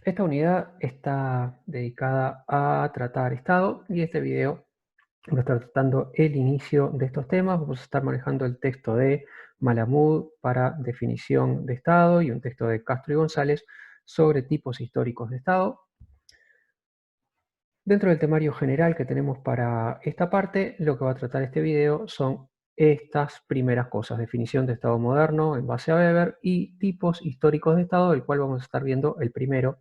Esta unidad está dedicada a tratar Estado y este video va a estar tratando el inicio de estos temas. Vamos a estar manejando el texto de Malamud para definición de Estado y un texto de Castro y González sobre tipos históricos de Estado. Dentro del temario general que tenemos para esta parte, lo que va a tratar este video son estas primeras cosas: definición de Estado moderno en base a Weber y tipos históricos de Estado, del cual vamos a estar viendo el primero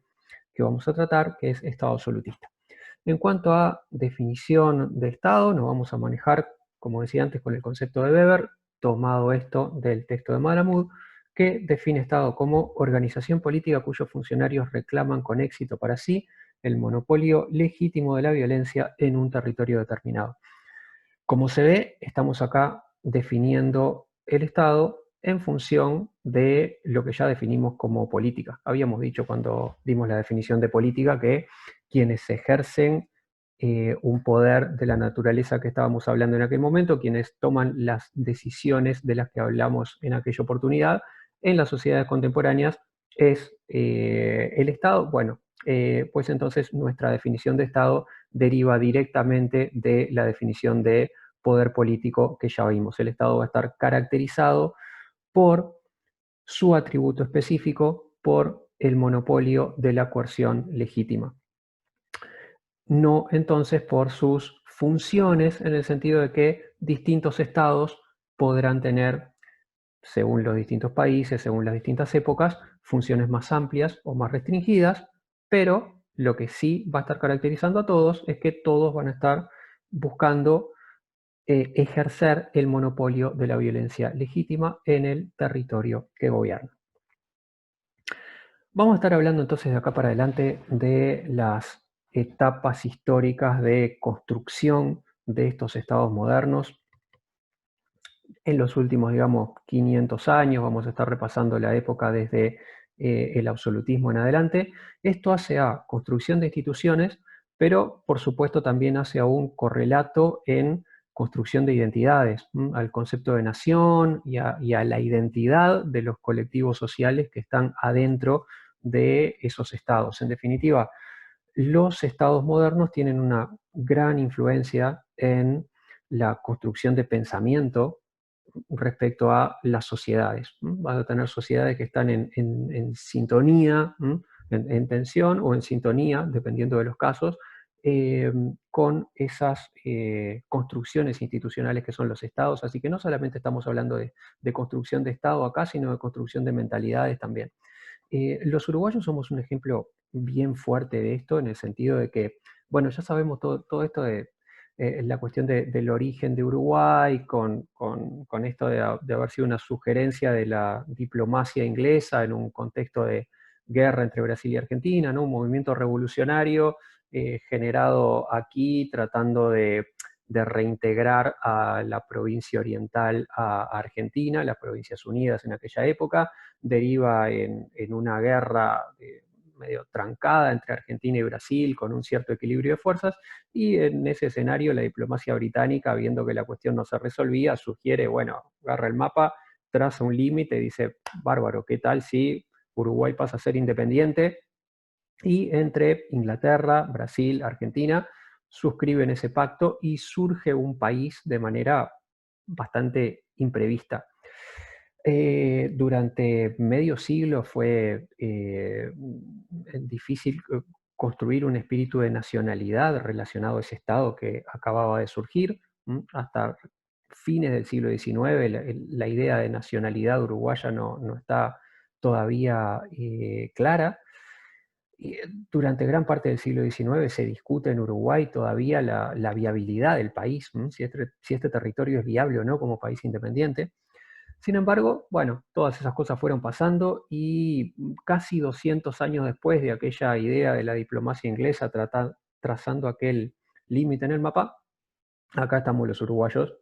que vamos a tratar, que es Estado absolutista. En cuanto a definición de Estado, nos vamos a manejar, como decía antes, con el concepto de Weber, tomado esto del texto de Malamud, que define Estado como organización política cuyos funcionarios reclaman con éxito para sí el monopolio legítimo de la violencia en un territorio determinado. Como se ve, estamos acá definiendo el Estado en función de lo que ya definimos como política. Habíamos dicho cuando dimos la definición de política que quienes ejercen un poder de la naturaleza que estábamos hablando en aquel momento, quienes toman las decisiones de las que hablamos en aquella oportunidad, en las sociedades contemporáneas es el Estado. Bueno, pues entonces nuestra definición de Estado deriva directamente de la definición de poder político que ya vimos. El Estado va a estar caracterizado por su atributo específico, por el monopolio de la coerción legítima. No entonces por sus funciones, en el sentido de que distintos estados podrán tener, según los distintos países, según las distintas épocas, funciones más amplias o más restringidas, pero lo que sí va a estar caracterizando a todos es que todos van a estar buscando ejercer el monopolio de la violencia legítima en el territorio que gobierna. Vamos a estar hablando entonces de acá para adelante de las etapas históricas de construcción de estos estados modernos. En los últimos, digamos, 500 años, vamos a estar repasando la época desde el absolutismo en adelante. Esto hace a construcción de instituciones, pero por supuesto también hace a un correlato en construcción de identidades, al concepto de nación y a la identidad de los colectivos sociales que están adentro de esos estados. En definitiva, los estados modernos tienen una gran influencia en la construcción de pensamiento respecto a las sociedades. Vas a tener sociedades que están en sintonía, en tensión o en sintonía, dependiendo de los casos, con esas construcciones institucionales que son los estados. Así que no solamente estamos hablando de construcción de Estado acá, sino de construcción de mentalidades también. Los uruguayos somos un ejemplo bien fuerte de esto, en el sentido de que, bueno, ya sabemos todo esto de la cuestión del origen de Uruguay, con esto de haber sido una sugerencia de la diplomacia inglesa en un contexto de guerra entre Brasil y Argentina, ¿no? Un movimiento revolucionario generado aquí tratando de reintegrar a la provincia oriental a Argentina, las Provincias Unidas en aquella época, deriva en una guerra medio trancada entre Argentina y Brasil, con un cierto equilibrio de fuerzas, y en ese escenario la diplomacia británica, viendo que la cuestión no se resolvía, sugiere, bueno, agarra el mapa, traza un límite, dice, bárbaro, ¿qué tal si Uruguay pasa a ser independiente? Y entre Inglaterra, Brasil, Argentina, suscriben ese pacto y surge un país de manera bastante imprevista. Durante medio siglo fue difícil construir un espíritu de nacionalidad relacionado a ese Estado que acababa de surgir. Hasta fines del siglo XIX la idea de nacionalidad uruguaya no está todavía clara. Y durante gran parte del siglo XIX se discute en Uruguay todavía la viabilidad del país, si este territorio es viable o no como país independiente. Sin embargo, bueno, todas esas cosas fueron pasando y casi 200 años después de aquella idea de la diplomacia inglesa trazando aquel límite en el mapa, acá estamos los uruguayos,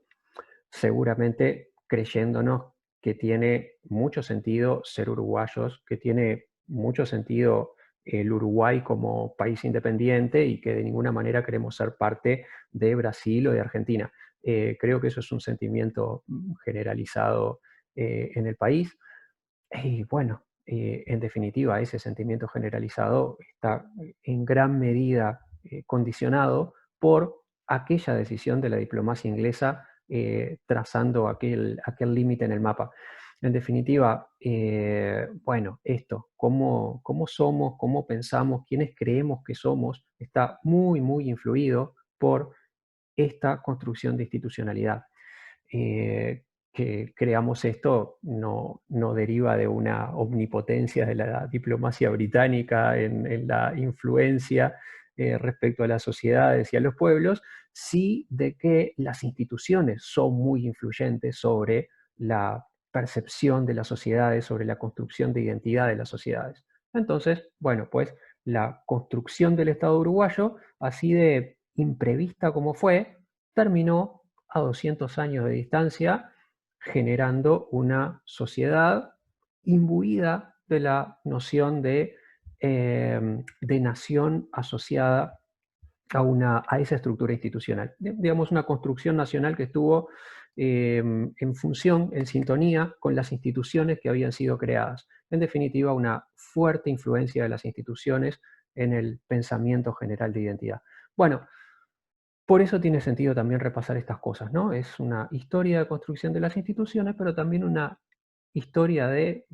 seguramente creyéndonos que tiene mucho sentido ser uruguayos, que tiene mucho sentido el Uruguay como país independiente y que de ninguna manera queremos ser parte de Brasil o de Argentina. Creo que eso es un sentimiento generalizado en el país. Y bueno, en definitiva, ese sentimiento generalizado está en gran medida condicionado por aquella decisión de la diplomacia inglesa trazando aquel límite en el mapa. En definitiva, bueno, esto, cómo somos, cómo pensamos, quiénes creemos que somos, está muy, muy influido por esta construcción de institucionalidad. Que creamos esto no deriva de una omnipotencia de la diplomacia británica en la influencia respecto a las sociedades y a los pueblos, sí de que las instituciones son muy influyentes sobre la percepción de las sociedades, sobre la construcción de identidad de las sociedades. Entonces, bueno, pues la construcción del Estado uruguayo, así de imprevista como fue, terminó a 200 años de distancia, generando una sociedad imbuida de la noción de nación asociada a esa estructura institucional. Digamos, una construcción nacional que estuvo en función, en sintonía con las instituciones que habían sido creadas. En definitiva, una fuerte influencia de las instituciones en el pensamiento general de identidad. Bueno, por eso tiene sentido también repasar estas cosas, ¿no? Es una historia de construcción de las instituciones, pero también una historia de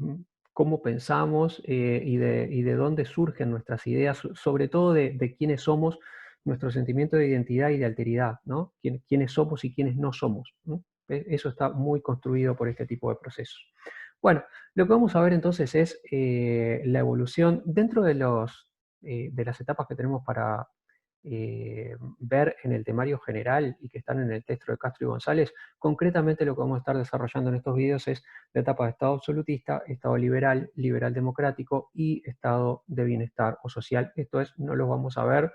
cómo pensamos y de dónde surgen nuestras ideas, sobre todo de quiénes somos, nuestro sentimiento de identidad y de alteridad, ¿no? Quiénes somos y quiénes no somos, ¿no? Eso está muy construido por este tipo de procesos. Bueno, lo que vamos a ver entonces es la evolución dentro de las etapas que tenemos para ver en el temario general y que están en el texto de Castro y González. Concretamente lo que vamos a estar desarrollando en estos videos es la etapa de Estado absolutista, Estado liberal, liberal democrático y Estado de bienestar o social. Esto es, no los vamos a ver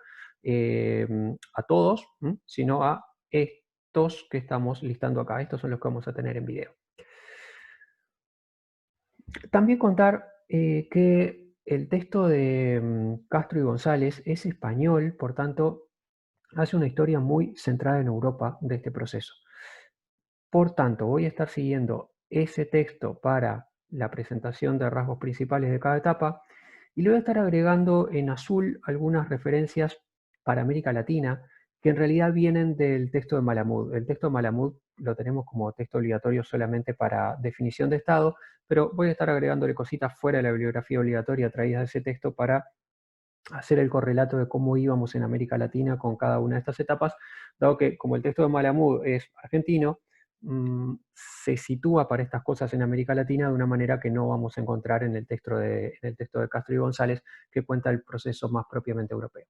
a todos, sino a estos que estamos listando acá. Estos son los que vamos a tener en video. También contar que el texto de Castro y González es español, por tanto, hace una historia muy centrada en Europa de este proceso. Por tanto, voy a estar siguiendo ese texto para la presentación de rasgos principales de cada etapa y le voy a estar agregando en azul algunas referencias para América Latina que en realidad vienen del texto de Malamud. El texto de Malamud lo tenemos como texto obligatorio solamente para definición de Estado, pero voy a estar agregándole cositas fuera de la bibliografía obligatoria traídas de ese texto para hacer el correlato de cómo íbamos en América Latina con cada una de estas etapas, dado que como el texto de Malamud es argentino, se sitúa para estas cosas en América Latina de una manera que no vamos a encontrar en el texto de Castro y González, que cuenta el proceso más propiamente europeo.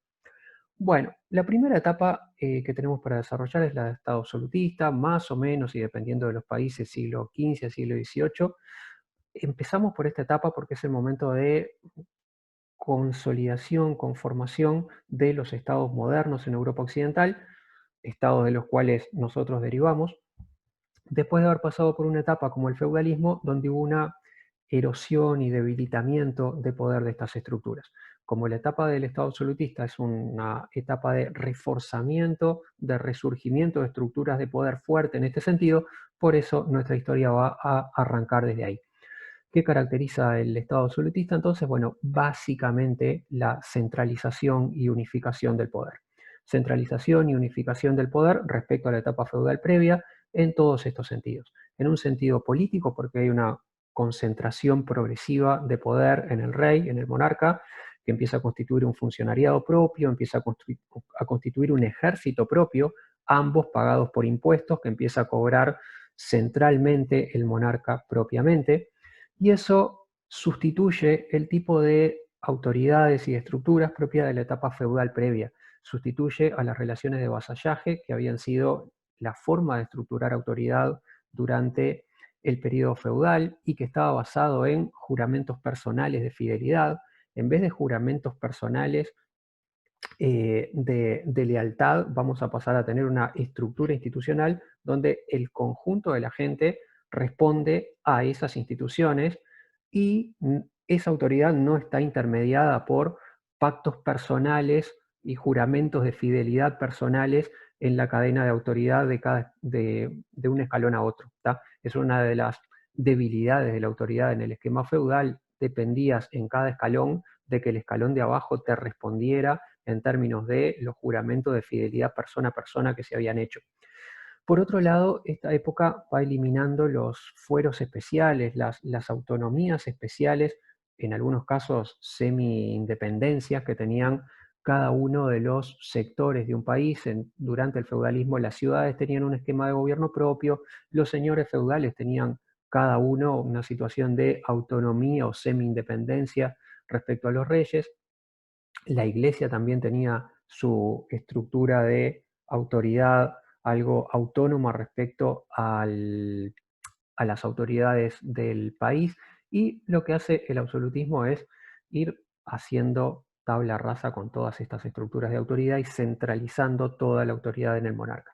Bueno, la primera etapa que tenemos para desarrollar es la de Estado absolutista, más o menos, y dependiendo de los países, siglo XV, siglo XVIII. Empezamos por esta etapa porque es el momento de consolidación, conformación de los estados modernos en Europa Occidental, estados de los cuales nosotros derivamos, después de haber pasado por una etapa como el feudalismo, donde hubo una erosión y debilitamiento de poder de estas estructuras. Como la etapa del Estado absolutista es una etapa de reforzamiento, de resurgimiento de estructuras de poder fuerte en este sentido, por eso nuestra historia va a arrancar desde ahí. ¿Qué caracteriza el Estado absolutista? Entonces, bueno, básicamente la centralización y unificación del poder. Centralización y unificación del poder respecto a la etapa feudal previa en todos estos sentidos. En un sentido político, porque hay una concentración progresiva de poder en el rey, en el monarca, que empieza a constituir un funcionariado propio, empieza a constituir un ejército propio, ambos pagados por impuestos, que empieza a cobrar centralmente el monarca propiamente, y eso sustituye el tipo de autoridades y estructuras propias de la etapa feudal previa. Sustituye a las relaciones de vasallaje que habían sido la forma de estructurar autoridad durante el periodo feudal y que estaba basado en juramentos personales de fidelidad. En vez de juramentos personales de lealtad, vamos a pasar a tener una estructura institucional donde el conjunto de la gente responde a esas instituciones y esa autoridad no está intermediada por pactos personales y juramentos de fidelidad personales en la cadena de autoridad de un escalón a otro. Es una de las debilidades de la autoridad en el esquema feudal dependías en cada escalón de que el escalón de abajo te respondiera en términos de los juramentos de fidelidad persona a persona que se habían hecho. Por otro lado, esta época va eliminando los fueros especiales, las autonomías especiales, en algunos casos semi-independencias que tenían cada uno de los sectores de un país. Durante el feudalismo las ciudades tenían un esquema de gobierno propio, los señores feudales tenían cada uno una situación de autonomía o semi-independencia respecto a los reyes. La iglesia también tenía su estructura de autoridad, algo autónoma respecto a las autoridades del país, y lo que hace el absolutismo es ir haciendo tabla rasa con todas estas estructuras de autoridad y centralizando toda la autoridad en el monarca.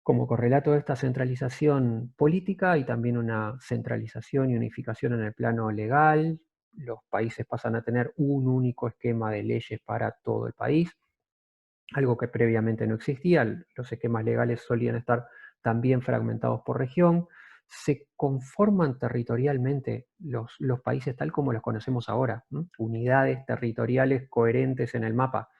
Como correlato de esta centralización política hay también una centralización y unificación en el plano legal. Los países pasan a tener un único esquema de leyes para todo el país, algo que previamente no existía. Los esquemas legales solían estar también fragmentados por región. Se conforman territorialmente los países tal como los conocemos ahora, unidades territoriales coherentes en el mapa,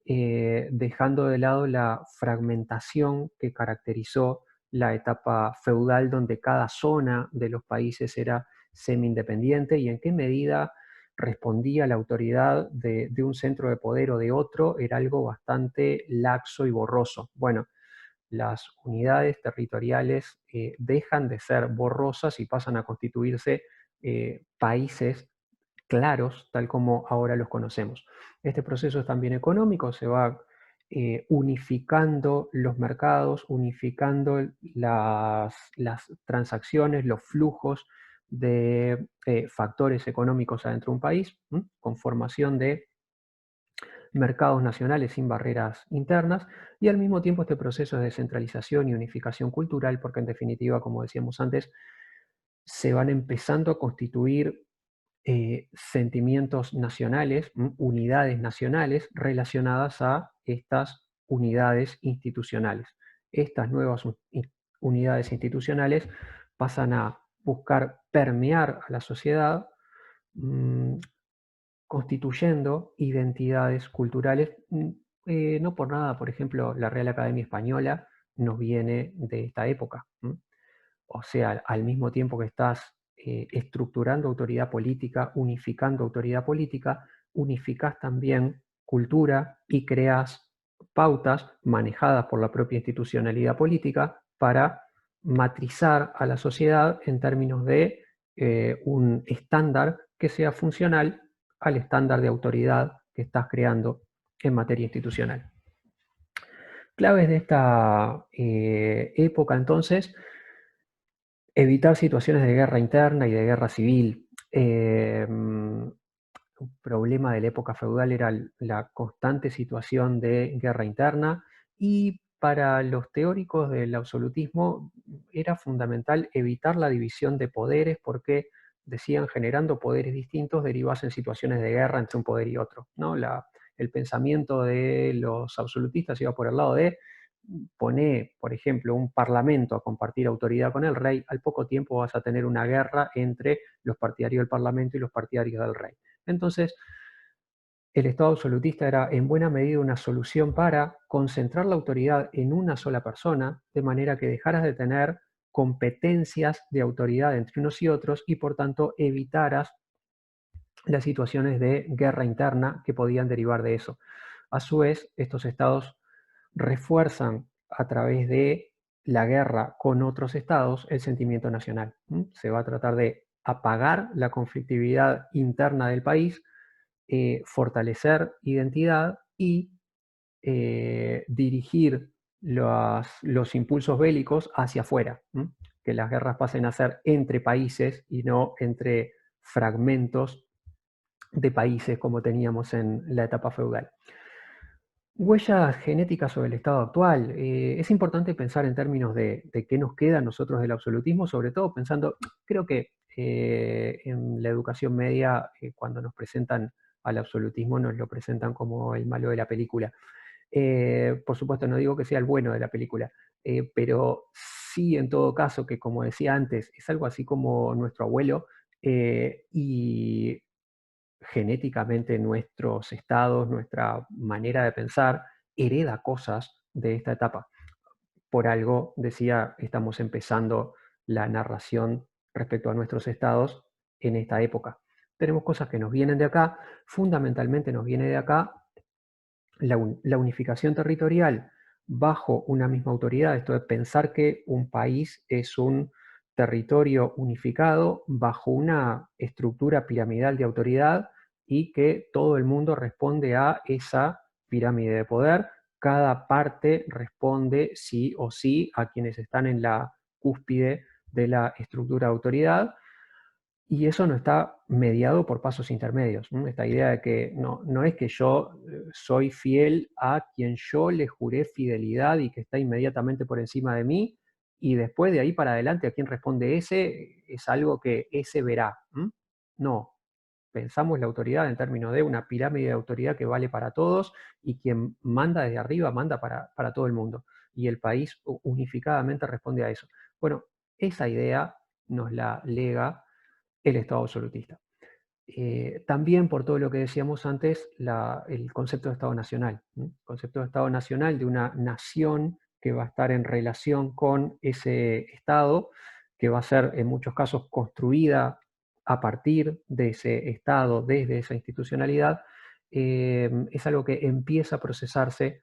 dejando de lado la fragmentación que caracterizó la etapa feudal, donde cada zona de los países era semi-independiente y en qué medida respondía la autoridad de un centro de poder o de otro era algo bastante laxo y borroso. Bueno, las unidades territoriales dejan de ser borrosas y pasan a constituirse países claros, tal como ahora los conocemos. Este proceso es también económico, se va unificando los mercados, unificando las transacciones, los flujos de factores económicos adentro de un país, con formación de mercados nacionales sin barreras internas, y al mismo tiempo este proceso de descentralización y unificación cultural, porque en definitiva, como decíamos antes, se van empezando a constituir sentimientos nacionales, unidades nacionales relacionadas a estas unidades institucionales. Estas nuevas unidades institucionales pasan a buscar permear a la sociedad, mm, constituyendo identidades culturales. No por nada, por ejemplo, la Real Academia Española nos viene de esta época. O sea, al mismo tiempo que estás estructurando autoridad política, unificando autoridad política, unificas también cultura y creas pautas manejadas por la propia institucionalidad política para matrizar a la sociedad en términos de un estándar que sea funcional al estándar de autoridad que estás creando en materia institucional. Claves de esta época entonces: evitar situaciones de guerra interna y de guerra civil. Un problema de la época feudal era la constante situación de guerra interna, y para los teóricos del absolutismo era fundamental evitar la división de poderes, porque decían, generando poderes distintos derivasen situaciones de guerra entre un poder y otro, ¿no? El pensamiento de los absolutistas iba por el lado de poner, por ejemplo, un parlamento a compartir autoridad con el rey, al poco tiempo vas a tener una guerra entre los partidarios del parlamento y los partidarios del rey. Entonces, el Estado absolutista era en buena medida una solución para concentrar la autoridad en una sola persona, de manera que dejaras de tener competencias de autoridad entre unos y otros y por tanto evitaras las situaciones de guerra interna que podían derivar de eso. A su vez, estos estados refuerzan a través de la guerra con otros estados el sentimiento nacional. Se va a tratar de apagar la conflictividad interna del país, fortalecer identidad y dirigir los impulsos bélicos hacia afuera, que las guerras pasen a ser entre países y no entre fragmentos de países como teníamos en la etapa feudal. Huellas genéticas sobre el estado actual. Es importante pensar en términos de qué nos queda a nosotros del absolutismo, sobre todo pensando, creo que en la educación media, cuando nos presentan al absolutismo, nos lo presentan como el malo de la película. Por supuesto, no digo que sea el bueno de la película, pero sí, en todo caso, que como decía antes, es algo así como nuestro abuelo, y genéticamente nuestros estados, nuestra manera de pensar, hereda cosas de esta etapa. Por algo, decía, estamos empezando la narración respecto a nuestros estados en esta época. Tenemos cosas que nos vienen de acá, fundamentalmente nos viene de acá la unificación territorial bajo una misma autoridad, esto de pensar que un país es un territorio unificado bajo una estructura piramidal de autoridad y que todo el mundo responde a esa pirámide de poder. Cada parte responde sí o sí a quienes están en la cúspide de la estructura de autoridad y eso no está mediado por pasos intermedios. Esta idea de que no es que yo soy fiel a quien yo le juré fidelidad y que está inmediatamente por encima de mí, y después de ahí para adelante a quien responde ese es algo que ese verá. No, pensamos la autoridad en términos de una pirámide de autoridad que vale para todos y quien manda desde arriba manda para todo el mundo. Y el país unificadamente responde a eso. Bueno, esa idea nos la lega el Estado absolutista. También por todo lo que decíamos antes, el concepto de Estado nacional. El concepto de Estado nacional de una nación que va a estar en relación con ese Estado, que va a ser en muchos casos construida a partir de ese Estado, desde esa institucionalidad, es algo que empieza a procesarse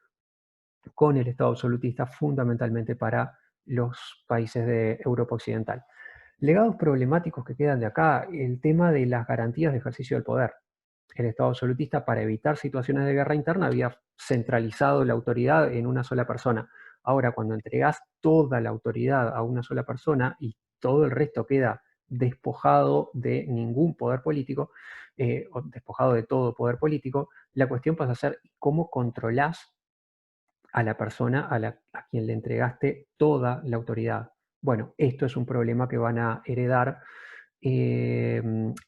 con el Estado absolutista fundamentalmente para los países de Europa Occidental. Legados problemáticos que quedan de acá, el tema de las garantías de ejercicio del poder. El Estado absolutista, para evitar situaciones de guerra interna, había centralizado la autoridad en una sola persona. Ahora, cuando entregás toda la autoridad a una sola persona y todo el resto queda despojado de ningún poder político, o despojado de todo poder político, la cuestión pasa a ser cómo controlás a la persona a quien le entregaste toda la autoridad. Bueno, esto es un problema que van a heredar, que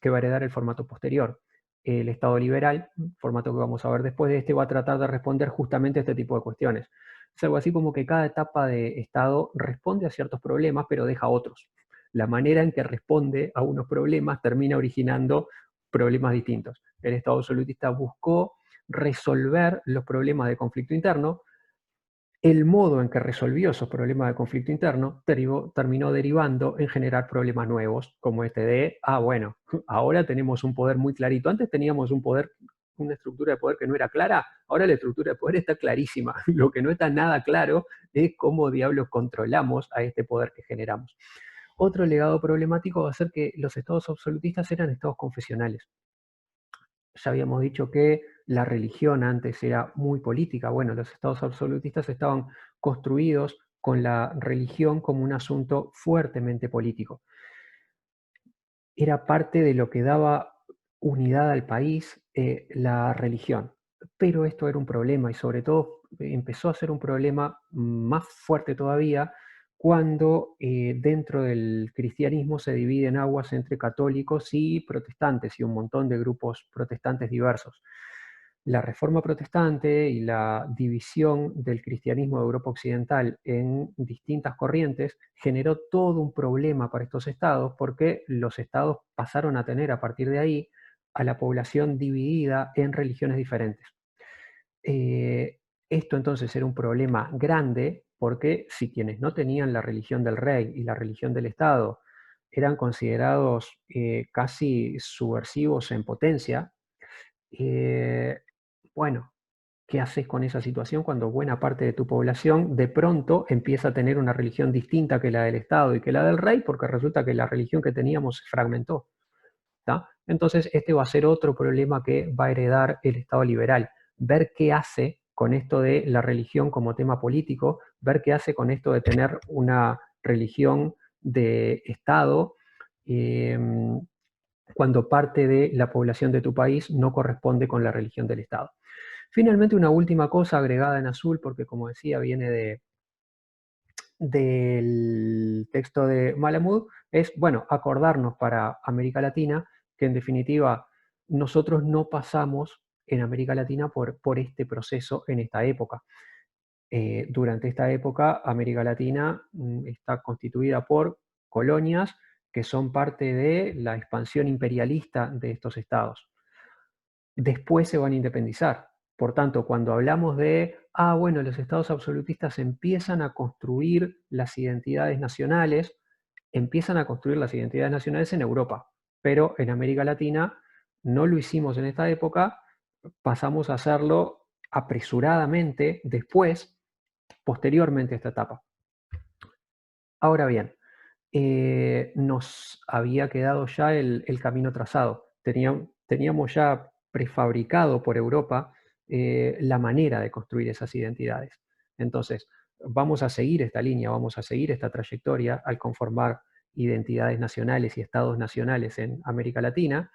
va a heredar el formato posterior. El Estado liberal, formato que vamos a ver después de este, va a tratar de responder justamente a este tipo de cuestiones. Es algo así como que cada etapa de Estado responde a ciertos problemas, pero deja otros. La manera en que responde a unos problemas termina originando problemas distintos. El Estado absolutista buscó resolver los problemas de conflicto interno. El modo en que resolvió esos problemas de conflicto interno terminó derivando en generar problemas nuevos, como este de, bueno, ahora tenemos un poder muy clarito. Antes teníamos un poder, una estructura de poder que no era clara, ahora la estructura de poder está clarísima. Lo que no está nada claro es cómo diablos controlamos a este poder que generamos. Otro legado problemático va a ser que los estados absolutistas eran estados confesionales. Ya habíamos dicho que la religión antes era muy política. Bueno, los estados absolutistas estaban construidos con la religión como un asunto fuertemente político. Era parte de lo que daba unidad al país, la religión. Pero esto era un problema y sobre todo empezó a ser un problema más fuerte todavía cuando dentro del cristianismo se dividen aguas entre católicos y protestantes y un montón de grupos protestantes diversos. La reforma protestante y la división del cristianismo de Europa Occidental en distintas corrientes generó todo un problema para estos estados porque los estados pasaron a tener a partir de ahí a la población dividida en religiones diferentes. Esto entonces era un problema grande porque si quienes no tenían la religión del rey y la religión del Estado eran considerados casi subversivos en potencia, eh, bueno, ¿qué haces con esa situación cuando buena parte de tu población de pronto empieza a tener una religión distinta que la del Estado y que la del rey? Porque resulta que la religión que teníamos se fragmentó. ¿Tá? Entonces, este va a ser otro problema que va a heredar el Estado liberal. Ver qué hace con esto de la religión como tema político, ver qué hace con esto de tener una religión de Estado eh, cuando parte de la población de tu país no corresponde con la religión del Estado. Finalmente, una última cosa agregada en azul, porque como decía, viene del texto de Malamud, es, bueno, acordarnos para América Latina que en definitiva nosotros no pasamos en América Latina por este proceso en esta época. Durante esta época, América Latina está constituida por colonias que son parte de la expansión imperialista de estos estados. Después se van a independizar. Por tanto, cuando hablamos de, bueno, los estados absolutistas empiezan a construir las identidades nacionales, empiezan a construir las identidades nacionales en Europa, pero en América Latina no lo hicimos en esta época, pasamos a hacerlo apresuradamente después, posteriormente a esta etapa. Ahora bien, nos había quedado ya el camino trazado. Teníamos ya prefabricado por Europa la manera de construir esas identidades. Entonces, vamos a seguir esta línea, vamos a seguir esta trayectoria al conformar identidades nacionales y estados nacionales en América Latina,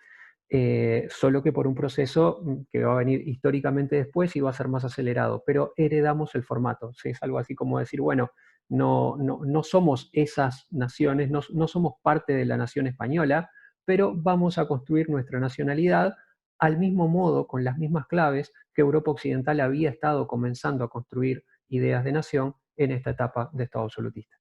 solo que por un proceso que va a venir históricamente después y va a ser más acelerado, pero heredamos el formato. ¿Sí? Es algo así como decir, bueno, no somos esas naciones, no somos parte de la nación española, pero vamos a construir nuestra nacionalidad al mismo modo, con las mismas claves que Europa Occidental había estado comenzando a construir ideas de nación en esta etapa de Estado absolutista.